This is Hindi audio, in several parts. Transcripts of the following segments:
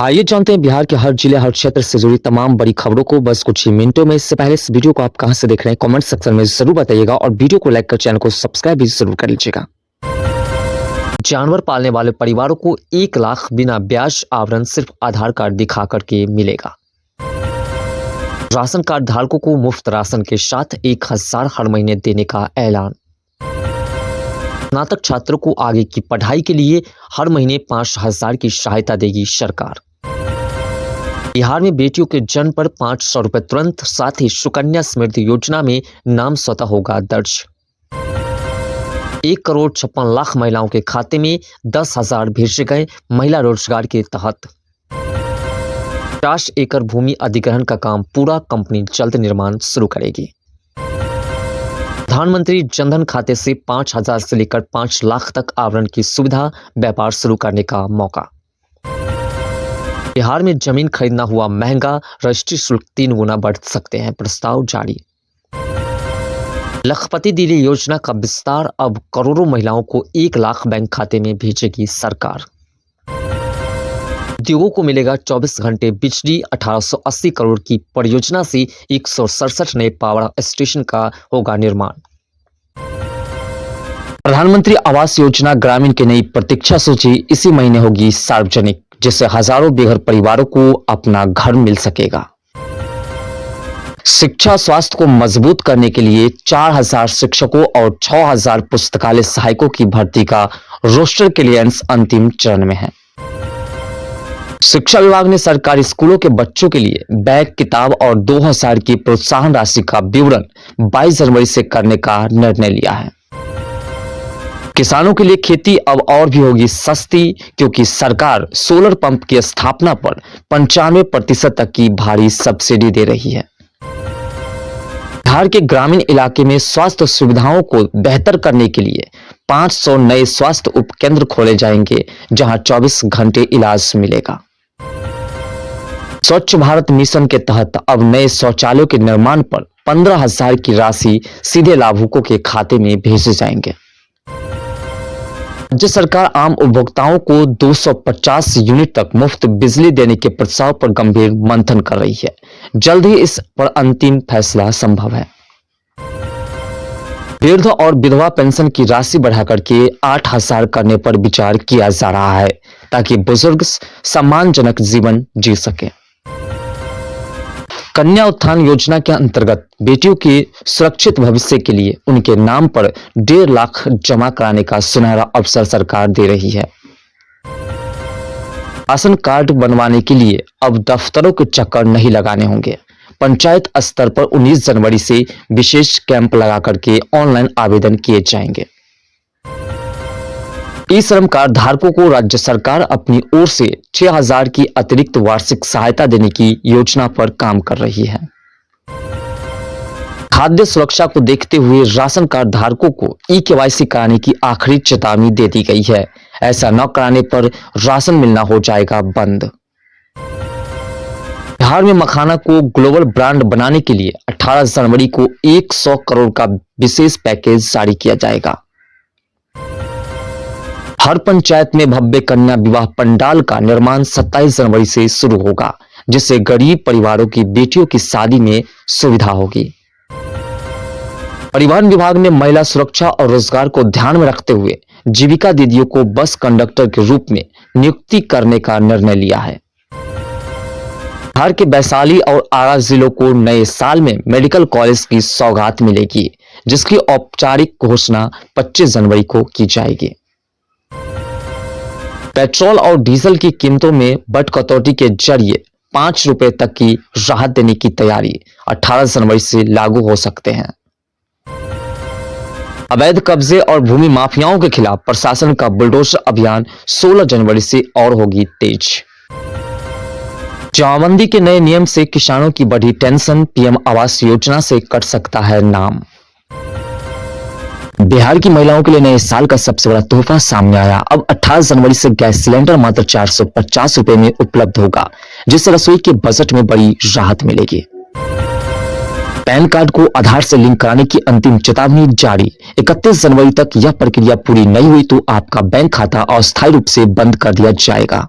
आइए जानते हैं बिहार के हर जिले हर क्षेत्र से जुड़ी तमाम बड़ी खबरों को बस कुछ ही मिनटों में। इससे पहले इस वीडियो को आप कहां से देख रहे हैं कमेंट सेक्शन में जरूर बताइएगा और वीडियो को लाइक कर चैनल को सब्सक्राइब भी जरूर कर लीजिएगा। जानवर पालने वाले परिवारों को 1 लाख बिना ब्याज आवरण सिर्फ आधार कार्ड दिखा करके मिलेगा। राशन कार्ड धारकों को मुफ्त राशन के साथ 1000 हर महीने देने का ऐलान। स्नातक छात्रों को आगे की पढ़ाई के लिए हर महीने 5000 की सहायता देगी सरकार। बिहार में बेटियों के जन्म पर 500 रुपए तुरंत, साथ ही सुकन्या समृद्धि योजना में नाम स्वतः होगा दर्ज। 1,56,00,000 महिलाओं के खाते में 10,000 भेजे गए महिला रोजगार के तहत। 50 एकड़ भूमि अधिग्रहण का काम पूरा, कंपनी जल्द निर्माण शुरू करेगी। प्रधानमंत्री जनधन खाते से 5,000 से लेकर 5 लाख तक आवरण की सुविधा, व्यापार शुरू करने का मौका। बिहार में जमीन खरीदना हुआ महंगा, रजिस्ट्री शुल्क 3 गुना बढ़ सकते हैं, प्रस्ताव जारी। लखपति दीदी योजना का विस्तार, अब करोड़ों महिलाओं को 1 लाख बैंक खाते में भेजेगी सरकार। उद्योगों को मिलेगा 24 घंटे बिजली, 1880 करोड़ की परियोजना से 167 नए पावर स्टेशन का होगा निर्माण। प्रधानमंत्री आवास योजना ग्रामीण की नई प्रतीक्षा सूची इसी महीने होगी सार्वजनिक, जिससे हजारों बेघर परिवारों को अपना घर मिल सकेगा। शिक्षा स्वास्थ्य को मजबूत करने के लिए 4000 शिक्षकों और 6000 पुस्तकालय सहायकों की भर्ती का रोस्टर क्लियरेंस अंतिम चरण में है। शिक्षा विभाग ने सरकारी स्कूलों के बच्चों के लिए बैग, किताब और 2000 की प्रोत्साहन राशि का विवरण 22 जनवरी से करने का निर्णय लिया है। किसानों के लिए खेती अब और भी होगी सस्ती, क्योंकि सरकार सोलर पंप की स्थापना पर 95% तक की भारी सब्सिडी दे रही है। बिहार के ग्रामीण इलाके में स्वास्थ्य सुविधाओं को बेहतर करने के लिए 500 नए स्वास्थ्य उपकेंद्र खोले जाएंगे, जहां 24 घंटे इलाज मिलेगा। स्वच्छ भारत मिशन के तहत अब नए शौचालयों के निर्माण पर 15,000 की राशि सीधे लाभुकों के खाते में भेजे जाएंगे। राज्य सरकार आम उपभोक्ताओं को 250 यूनिट तक मुफ्त बिजली देने के प्रस्ताव पर गंभीर मंथन कर रही है। जल्द ही इस पर अंतिम फैसला संभव है। वृद्ध और विधवा पेंशन की राशि बढ़ाकर के 8,000 करने पर विचार किया जा रहा है, ताकि बुजुर्ग सम्मानजनक जीवन जी सके। कन्या उत्थान योजना के अंतर्गत बेटियों के सुरक्षित भविष्य के लिए उनके नाम पर 1.5 लाख जमा कराने का सुनहरा अवसर सरकार दे रही है। राशन कार्ड बनवाने के लिए अब दफ्तरों के चक्कर नहीं लगाने होंगे। पंचायत स्तर पर 19 जनवरी से विशेष कैंप लगा करके ऑनलाइन आवेदन किए जाएंगे। ई श्रम कार्ड धारकों को राज्य सरकार अपनी ओर से 6,000 की अतिरिक्त वार्षिक सहायता देने की योजना पर काम कर रही है। खाद्य सुरक्षा को देखते हुए राशन कार्ड धारकों को ई-केवाईसी कराने की आखिरी चेतावनी दे दी गई है। ऐसा न कराने पर राशन मिलना हो जाएगा बंद। बिहार में मखाना को ग्लोबल ब्रांड बनाने के लिए 18 जनवरी को 100 करोड़ का विशेष पैकेज जारी किया जाएगा। हर पंचायत में भव्य कन्या विवाह पंडाल का निर्माण 27 जनवरी से शुरू होगा, जिससे गरीब परिवारों की बेटियों की शादी में सुविधा होगी। परिवहन विभाग ने महिला सुरक्षा और रोजगार को ध्यान में रखते हुए जीविका दीदियों को बस कंडक्टर के रूप में नियुक्ति करने का निर्णय लिया है। बिहार के वैशाली और आरा जिलों को नए साल में मेडिकल कॉलेज की सौगात मिलेगी, जिसकी औपचारिक घोषणा 25 जनवरी को की जाएगी। पेट्रोल और डीजल की कीमतों में बट कटौती के जरिए 5 रुपए तक की राहत देने की तैयारी 18 जनवरी से लागू हो सकते हैं। अवैध कब्जे और भूमि माफियाओं के खिलाफ प्रशासन का बुलडोजर अभियान 16 जनवरी से और होगी तेज। जमाबंदी के नए नियम से किसानों की बढ़ी टेंशन, पीएम आवास योजना से कट सकता है नाम। बिहार की महिलाओं के लिए नए साल का सबसे बड़ा तोहफा सामने आया। अब 18 जनवरी से गैस सिलेंडर मात्र 450 रुपए में उपलब्ध होगा, जिससे रसोई के बजट में बड़ी राहत मिलेगी। पैन कार्ड को आधार से लिंक कराने की अंतिम चेतावनी जारी। 31 जनवरी तक यह प्रक्रिया पूरी नहीं हुई तो आपका बैंक खाता अस्थायी रूप से बंद कर दिया जाएगा।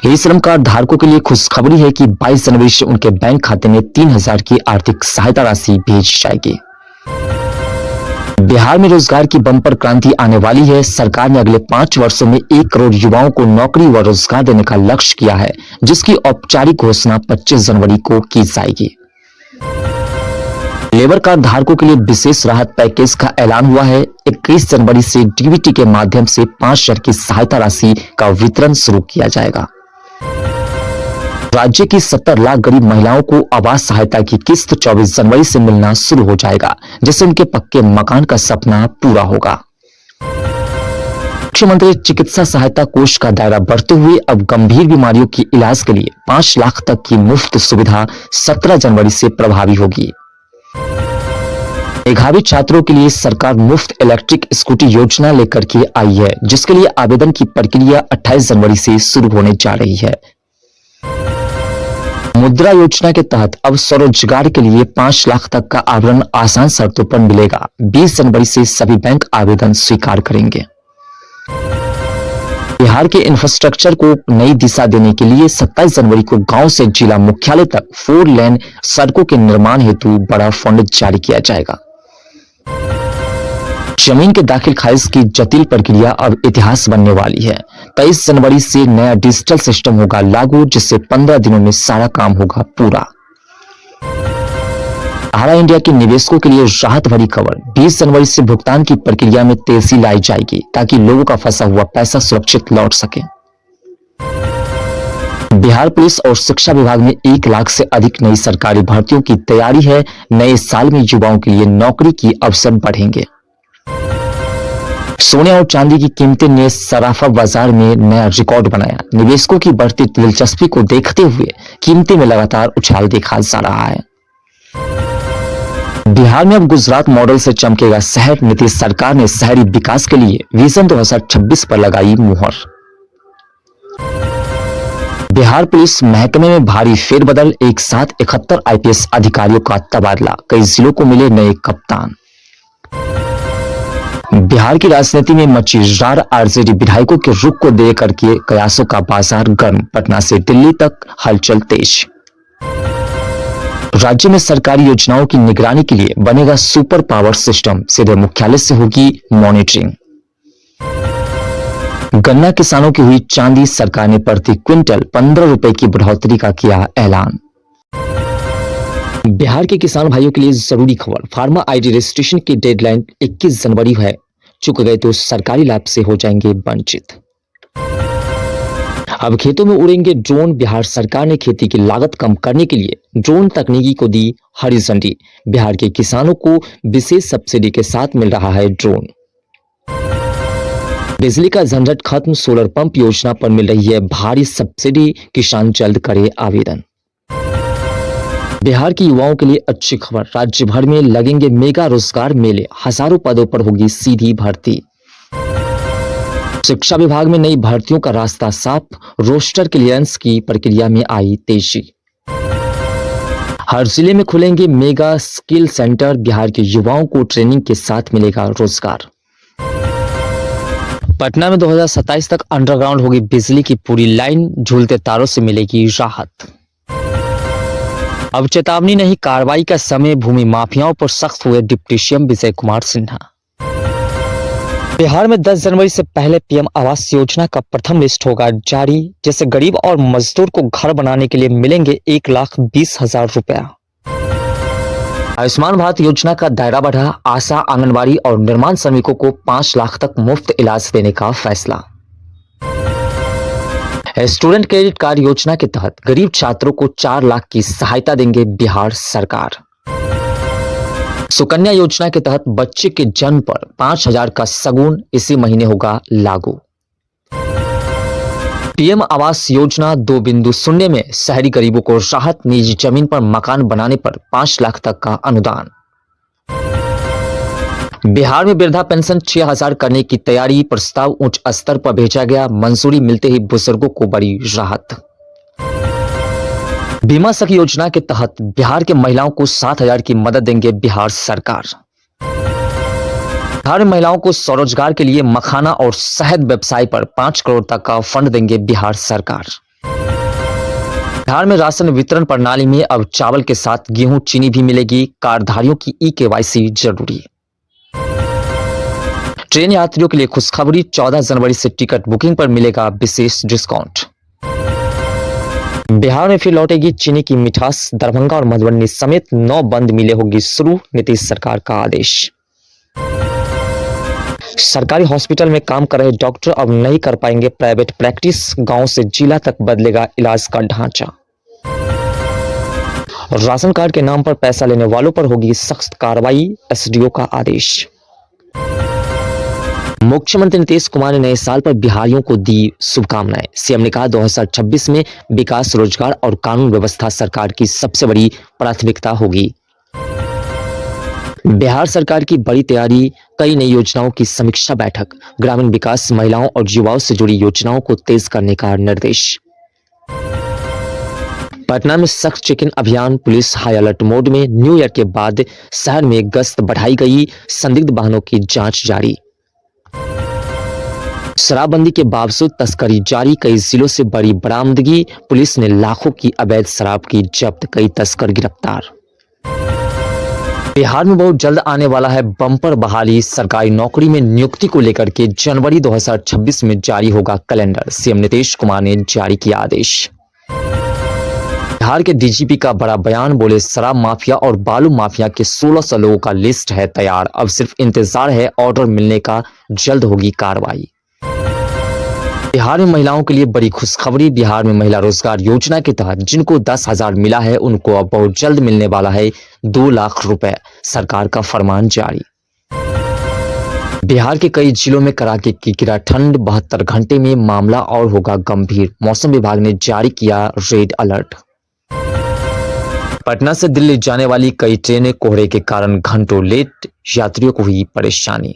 ई श्रम कार्ड धारकों के लिए खुशखबरी है कि 22 जनवरी से उनके बैंक खाते में 3000 की आर्थिक सहायता राशि भेजी जाएगी। बिहार में रोजगार की बम्पर क्रांति आने वाली है। सरकार ने अगले 5 वर्षों में 1 करोड़ युवाओं को नौकरी व रोजगार देने का लक्ष्य किया है, जिसकी औपचारिक घोषणा 25 जनवरी को की जाएगी। लेबर कार्ड धारकों के लिए विशेष राहत पैकेज का ऐलान हुआ है। 21 जनवरी से डीबीटी के माध्यम से 5,000 की सहायता राशि का वितरण शुरू किया जाएगा। राज्य की 70 लाख गरीब महिलाओं को आवास सहायता की किस्त 24 जनवरी से मिलना शुरू हो जाएगा, जिससे उनके पक्के मकान का सपना पूरा होगा। मुख्यमंत्री चिकित्सा सहायता कोष का दायरा बढ़ते हुए अब गंभीर बीमारियों के इलाज के लिए 5 लाख तक की मुफ्त सुविधा 17 जनवरी से प्रभावी होगी। मेधावी छात्रों के लिए सरकार मुफ्त इलेक्ट्रिक स्कूटी योजना लेकर के आई है, जिसके लिए आवेदन की प्रक्रिया 28 जनवरी से शुरू होने जा रही है। मुद्रा योजना के तहत अब स्वरोजगार के लिए 5 लाख तक का आवरण आसान शर्तों पर मिलेगा। 20 जनवरी से सभी बैंक आवेदन स्वीकार करेंगे। बिहार के इंफ्रास्ट्रक्चर को नई दिशा देने के लिए 27 जनवरी को गांव से जिला मुख्यालय तक 4 लेन सड़कों के निर्माण हेतु बड़ा फंड जारी किया जाएगा। जमीन के दाखिल खारिज की जटिल प्रक्रिया अब इतिहास बनने वाली है। 23 जनवरी से नया डिजिटल सिस्टम होगा लागू, जिससे 15 दिनों में सारा काम होगा पूरा। सहारा इंडिया के निवेशकों के लिए राहत भरी खबर। 20 जनवरी से भुगतान की प्रक्रिया में तेजी लाई जाएगी, ताकि लोगों का फंसा हुआ पैसा सुरक्षित लौट सके। बिहार पुलिस और शिक्षा विभाग में 1 लाख से अधिक नई सरकारी भर्तियों की तैयारी है। नए साल में युवाओं के लिए नौकरी की अवसर बढ़ेंगे। सोने और चांदी की कीमतें ने सराफा बाजार में नया रिकॉर्ड बनाया। निवेशकों की बढ़ती दिलचस्पी को देखते हुए कीमतें में लगातार उछाल देखा जा रहा है। बिहार में अब गुजरात मॉडल से चमकेगा शहर। नीतीश सरकार ने शहरी विकास के लिए विजन 2026 पर लगाई मुहर। बिहार पुलिस महकमे में भारी फेरबदल। एक साथ 71 आईपीएस अधिकारियों का तबादला। कई जिलों को मिले नए कप्तान। बिहार की राजनीति में मची रार। आरजेडी विधायकों के रुख को देकर के कयासों का बाजार गर्म। पटना से दिल्ली तक हलचल तेज। राज्य में सरकारी योजनाओं की निगरानी के लिए बनेगा सुपर पावर सिस्टम। सीधे मुख्यालय से होगी मॉनिटरिंग। गन्ना किसानों की हुई चांदी। सरकार ने प्रति क्विंटल 15 रुपए की बढ़ोतरी का किया ऐलान। बिहार के किसान भाइयों के लिए जरूरी खबर। फार्मा आईडी रजिस्ट्रेशन की डेडलाइन 21 जनवरी है। चुक गए तो सरकारी लाभ से हो जाएंगे वंचित। अब खेतों में उड़ेंगे ड्रोन। बिहार सरकार ने खेती की लागत कम करने के लिए ड्रोन तकनीकी को दी हरी झंडी। बिहार के किसानों को विशेष सब्सिडी के साथ मिल रहा है ड्रोन। बिजली का झंझट खत्म। सोलर पंप योजना पर मिल रही है भारी सब्सिडी। किसान जल्द करे आवेदन। बिहार के युवाओं के लिए अच्छी खबर। राज्य भर में लगेंगे मेगा रोजगार मेले। हजारों पदों पर होगी सीधी भर्ती। शिक्षा विभाग में नई भर्तियों का रास्ता साफ। रोस्टर क्लियरेंस की प्रक्रिया में आई तेजी। हर जिले में खुलेंगे मेगा स्किल सेंटर। बिहार के युवाओं को ट्रेनिंग के साथ मिलेगा रोजगार। पटना में 2027 तक अंडरग्राउंड होगी बिजली की पूरी लाइन। झूलते तारों से मिलेगी राहत। अब चेतावनी नहीं कार्रवाई का समय। भूमि माफियाओं पर सख्त हुए डिप्टी सीएम विजय कुमार सिन्हा। बिहार में 10 जनवरी से पहले पीएम आवास योजना का प्रथम लिस्ट होगा जारी। जैसे गरीब और मजदूर को घर बनाने के लिए मिलेंगे 1,20,000 रुपया। आयुष्मान भारत योजना का दायरा बढ़ा। आशा, आंगनबाड़ी और निर्माण श्रमिकों को 5 लाख तक मुफ्त इलाज देने का फैसला। स्टूडेंट क्रेडिट कार्ड योजना के तहत गरीब छात्रों को 4 लाख की सहायता देंगे बिहार सरकार। सुकन्या योजना के तहत बच्चे के जन्म पर 5,000 का सगुन इसी महीने होगा लागू। पीएम आवास योजना 2.0 में शहरी गरीबों को राहत। निजी जमीन पर मकान बनाने पर 5 लाख तक का अनुदान। बिहार में वृद्धा पेंशन 6,000 करने की तैयारी। प्रस्ताव उच्च स्तर पर भेजा गया। मंजूरी मिलते ही बुजुर्गों को बड़ी राहत। बीमा सखी योजना के तहत बिहार के महिलाओं को 7,000 की मदद देंगे बिहार सरकार। बिहार में महिलाओं को स्वरोजगार के लिए मखाना और शहद व्यवसाय पर 5 करोड़ तक का फंड देंगे बिहार सरकार। बिहार में राशन वितरण प्रणाली में अब चावल के साथ गेहूं चीनी भी मिलेगी। कार्डधारियों की ई-केवाईसी जरूरी। ट्रेन यात्रियों के लिए खुशखबरी, 14 जनवरी से टिकट बुकिंग पर मिलेगा विशेष डिस्काउंट। बिहार में फिर लौटेगी चीनी की मिठास, दरभंगा और मधुबनी समेत 9 बंद मिले होगी शुरू, नीतीश सरकार का आदेश। सरकारी हॉस्पिटल में काम कर रहे डॉक्टर अब नहीं कर पाएंगे प्राइवेट प्रैक्टिस, गांव से जिला तक बदलेगा इलाज का ढांचा। राशन कार्ड के नाम पर पैसा लेने वालों पर होगी सख्त कार्रवाई, एसडीओ का आदेश। मुख्यमंत्री नीतीश कुमार ने नए साल पर बिहारियों को दी शुभकामनाएं। सीएम ने कहा 2026 में विकास, रोजगार और कानून व्यवस्था सरकार की सबसे बड़ी प्राथमिकता होगी। बिहार सरकार की बड़ी तैयारी, कई नई योजनाओं की समीक्षा बैठक, ग्रामीण विकास, महिलाओं और युवाओं से जुड़ी योजनाओं को तेज करने का निर्देश। पटना में सख्त चेक इन अभियान, पुलिस हाई अलर्ट मोड में। न्यू ईयर के बाद शहर में गश्त बढ़ाई गई, संदिग्ध वाहनों की जांच जारी। शराबबंदी के बावजूद तस्करी जारी, कई जिलों से बड़ी बरामदगी, पुलिस ने लाखों की अवैध शराब की जब्त, कई तस्कर गिरफ्तार। बिहार में बहुत जल्द आने वाला है बम्पर बहाली, सरकारी नौकरी में नियुक्ति को लेकर के जनवरी 2026 में जारी होगा कैलेंडर, सीएम नीतीश कुमार ने जारी किया आदेश। बिहार के डीजीपी का बड़ा बयान, बोले शराब माफिया और बालू माफिया के 1600 लोगों का लिस्ट है तैयार, अब सिर्फ इंतजार है ऑर्डर मिलने का, जल्द होगी कार्रवाई। बिहार में महिलाओं के लिए बड़ी खुशखबरी, बिहार में महिला रोजगार योजना के तहत जिनको 10,000 मिला है उनको अब बहुत जल्द मिलने वाला है 2 लाख रुपए, सरकार का फरमान जारी। बिहार के कई जिलों में कड़ाके की गिरा ठंड, 72 घंटे में मामला और होगा गंभीर, मौसम विभाग ने जारी किया रेड अलर्ट। पटना से दिल्ली जाने वाली कई ट्रेनें कोहरे के कारण घंटों लेट, यात्रियों को हुई परेशानी।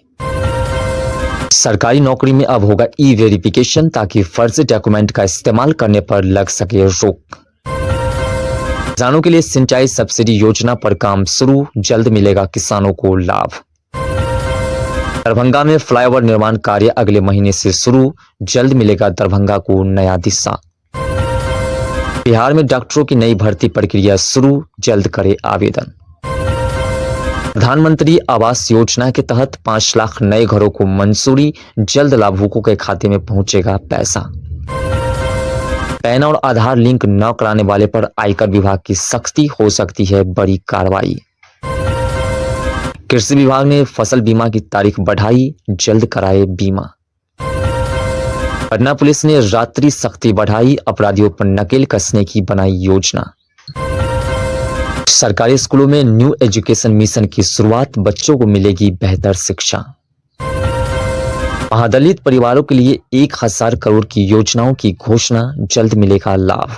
सरकारी नौकरी में अब होगा ई वेरिफिकेशन, ताकि फर्जी डॉक्यूमेंट का इस्तेमाल करने पर लग सके रोक। किसानों के लिए सिंचाई सब्सिडी योजना पर काम शुरू, जल्द मिलेगा किसानों को लाभ। दरभंगा में फ्लाईओवर निर्माण कार्य अगले महीने से शुरू, जल्द मिलेगा दरभंगा को नया दिशा। बिहार में डॉक्टरों की नई भर्ती प्रक्रिया शुरू, जल्द करे आवेदन। प्रधानमंत्री आवास योजना के तहत 5 लाख नए घरों को मंजूरी, जल्द लाभुकों के खाते में पहुंचेगा पैसा। पैन और आधार लिंक न कराने वाले पर आयकर विभाग की सख्ती, हो सकती है बड़ी कार्रवाई। कृषि विभाग ने फसल बीमा की तारीख बढ़ाई, जल्द कराए बीमा। पटना पुलिस ने रात्रि सख्ती बढ़ाई, अपराधियों पर नकेल कसने की बनाई योजना। सरकारी स्कूलों में न्यू एजुकेशन मिशन की शुरुआत, बच्चों को मिलेगी बेहतर शिक्षा। महादलित परिवारों के लिए 1000 करोड़ की योजनाओं की घोषणा, जल्द मिलेगा लाभ।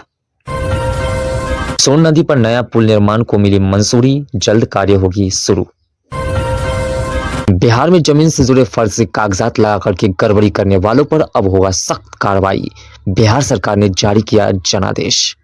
सोन नदी पर नया पुल निर्माण को मिली मंजूरी, जल्द कार्य होगी शुरू। बिहार में जमीन से जुड़े फर्जी कागजात लगाकर के गड़बड़ी करने वालों पर अब होगा सख्त कार्रवाई, बिहार सरकार ने जारी किया जनादेश।